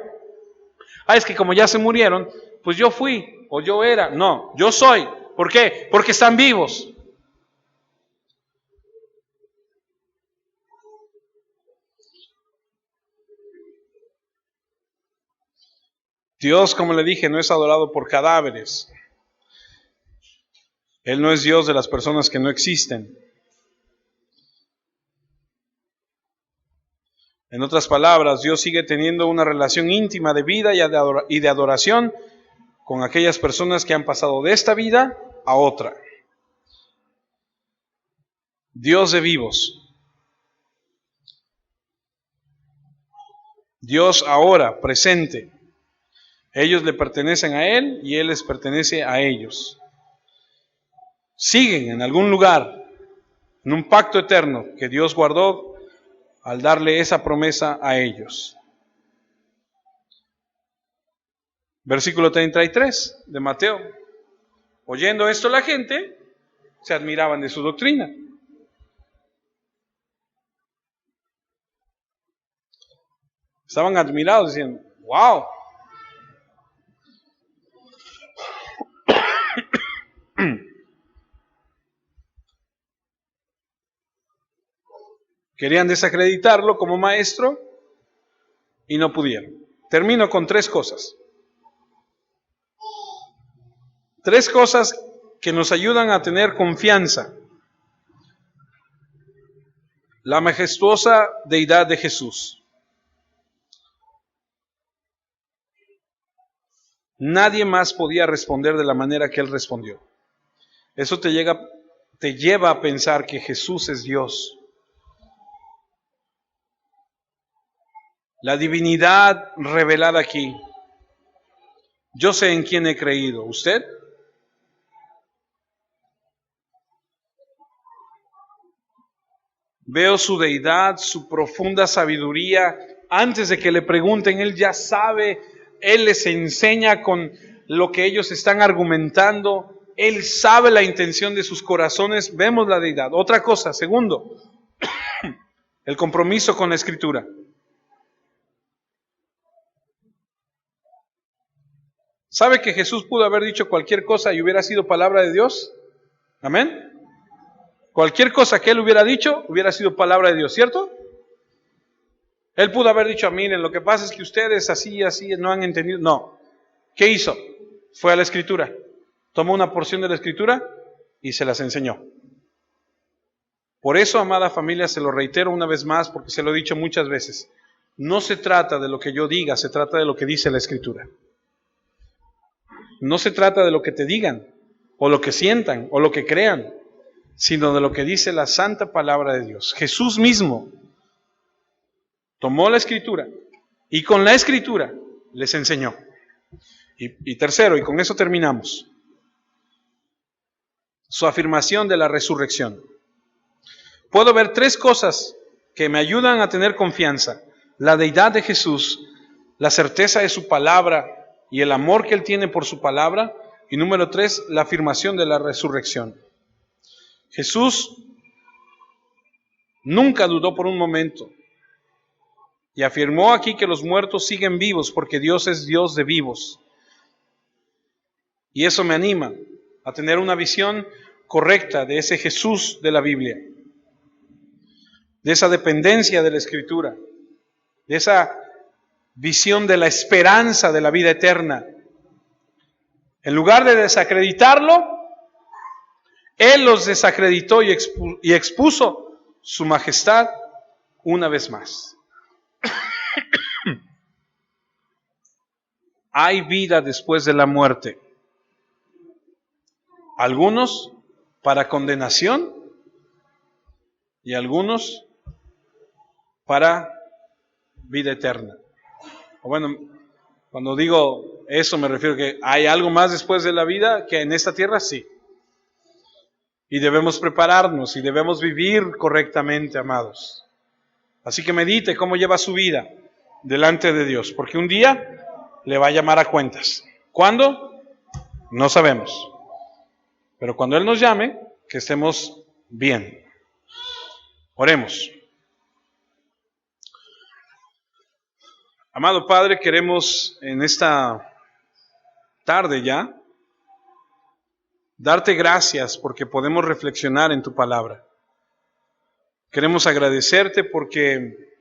Es que como ya se murieron, pues yo fui o yo era. No, yo soy. ¿Por qué? Porque están vivos. Dios, como le dije, no es adorado por cadáveres. Él no es Dios de las personas que no existen. En otras palabras, Dios sigue teniendo una relación íntima de vida y de adoración con aquellas personas que han pasado de esta vida a otra. Dios de vivos. Dios ahora, presente. Ellos le pertenecen a Él y Él les pertenece a ellos. Siguen en algún lugar, en un pacto eterno que Dios guardó al darle esa promesa a ellos. Versículo 33 de Mateo. Oyendo esto la gente se admiraban de su doctrina. Estaban admirados diciendo, wow. Querían desacreditarlo como maestro y no pudieron. Termino con 3 cosas. 3 cosas que nos ayudan a tener confianza. La majestuosa deidad de Jesús. Nadie más podía responder de la manera que Él respondió. Eso te lleva a pensar que Jesús es Dios. La divinidad revelada aquí. Yo sé en quién he creído. ¿Usted? Veo su deidad, su profunda sabiduría. Antes de que le pregunten, Él ya sabe. Él les enseña con lo que ellos están argumentando. Él sabe la intención de sus corazones. Vemos la deidad. Otra cosa, segundo, el compromiso con la Escritura. ¿Sabe que Jesús pudo haber dicho cualquier cosa y hubiera sido palabra de Dios? ¿Amén? Cualquier cosa que Él hubiera dicho hubiera sido palabra de Dios, ¿cierto? Él pudo haber dicho, miren, lo que pasa es que ustedes así no han entendido. No. ¿Qué hizo? Fue a la Escritura. Tomó una porción de la Escritura y se las enseñó. Por eso, amada familia, se lo reitero una vez más porque se lo he dicho muchas veces. No se trata de lo que yo diga, se trata de lo que dice la Escritura. No se trata de lo que te digan, o lo que sientan, o lo que crean, sino de lo que dice la santa palabra de Dios. Jesús mismo tomó la Escritura y con la Escritura les enseñó. Y tercero, y con eso terminamos, su afirmación de la resurrección. Puedo ver 3 cosas que me ayudan a tener confianza. La deidad de Jesús, la certeza de su palabra y el amor que Él tiene por su palabra. Y número 3, la afirmación de la resurrección. Jesús nunca dudó por un momento y afirmó aquí que los muertos siguen vivos porque Dios es Dios de vivos. Y eso me anima a tener una visión correcta de ese Jesús de la Biblia, de esa dependencia de la Escritura, de esa visión de la esperanza de la vida eterna. En lugar de desacreditarlo, Él los desacreditó y expuso su majestad una vez más. Hay vida después de la muerte. Algunos para condenación y algunos para vida eterna. O bueno, cuando digo eso me refiero a que hay algo más después de la vida que en esta tierra, sí. Y debemos prepararnos y debemos vivir correctamente, amados. Así que medite cómo lleva su vida delante de Dios, porque un día le va a llamar a cuentas. ¿Cuándo? No sabemos. Pero cuando Él nos llame, que estemos bien. Oremos. Amado Padre, queremos en esta tarde ya darte gracias porque podemos reflexionar en tu palabra. Queremos agradecerte porque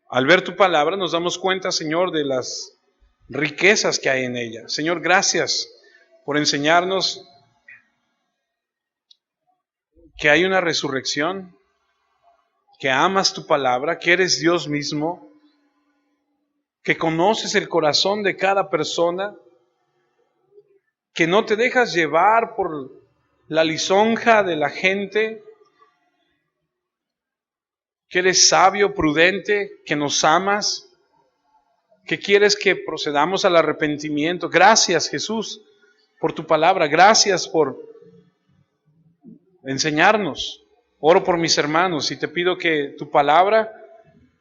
al ver tu palabra nos damos cuenta, Señor, de las riquezas que hay en ella. Señor, gracias por enseñarnos que hay una resurrección, que amas tu palabra, que eres Dios mismo, que conoces el corazón de cada persona, que no te dejas llevar por la lisonja de la gente, que eres sabio, prudente, que nos amas, que quieres que procedamos al arrepentimiento. Gracias, Jesús, por tu palabra. Gracias por enseñarnos. Oro por mis hermanos y te pido que tu palabra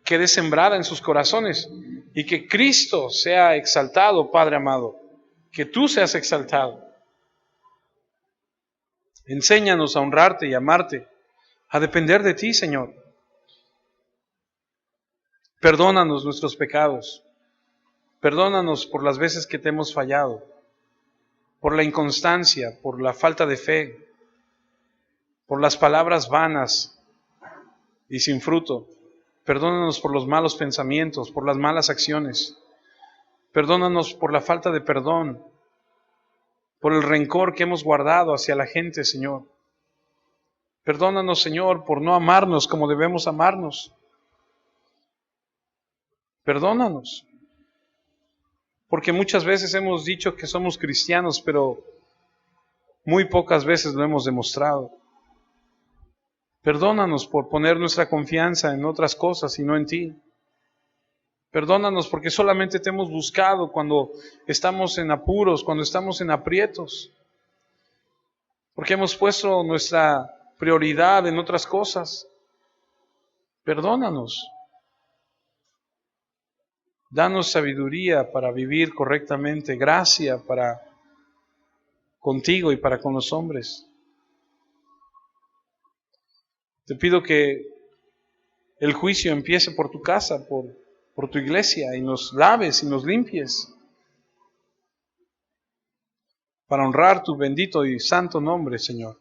quede sembrada en sus corazones y que Cristo sea exaltado, Padre amado, que tú seas exaltado. Enséñanos a honrarte y amarte, a depender de ti, Señor. Perdónanos nuestros pecados, perdónanos por las veces que te hemos fallado, por la inconstancia, por la falta de fe, por las palabras vanas y sin fruto. Perdónanos por los malos pensamientos, por las malas acciones. Perdónanos por la falta de perdón, por el rencor que hemos guardado hacia la gente, Señor. Perdónanos, Señor, por no amarnos como debemos amarnos. Perdónanos, porque muchas veces hemos dicho que somos cristianos, pero muy pocas veces lo hemos demostrado. Perdónanos por poner nuestra confianza en otras cosas y no en ti. Perdónanos porque solamente te hemos buscado cuando estamos en apuros, cuando estamos en aprietos. Porque hemos puesto nuestra prioridad en otras cosas. Perdónanos. Danos sabiduría para vivir correctamente, gracia para contigo y para con los hombres. Te pido que el juicio empiece por tu casa, por tu iglesia, y nos laves y nos limpies para honrar tu bendito y santo nombre, Señor.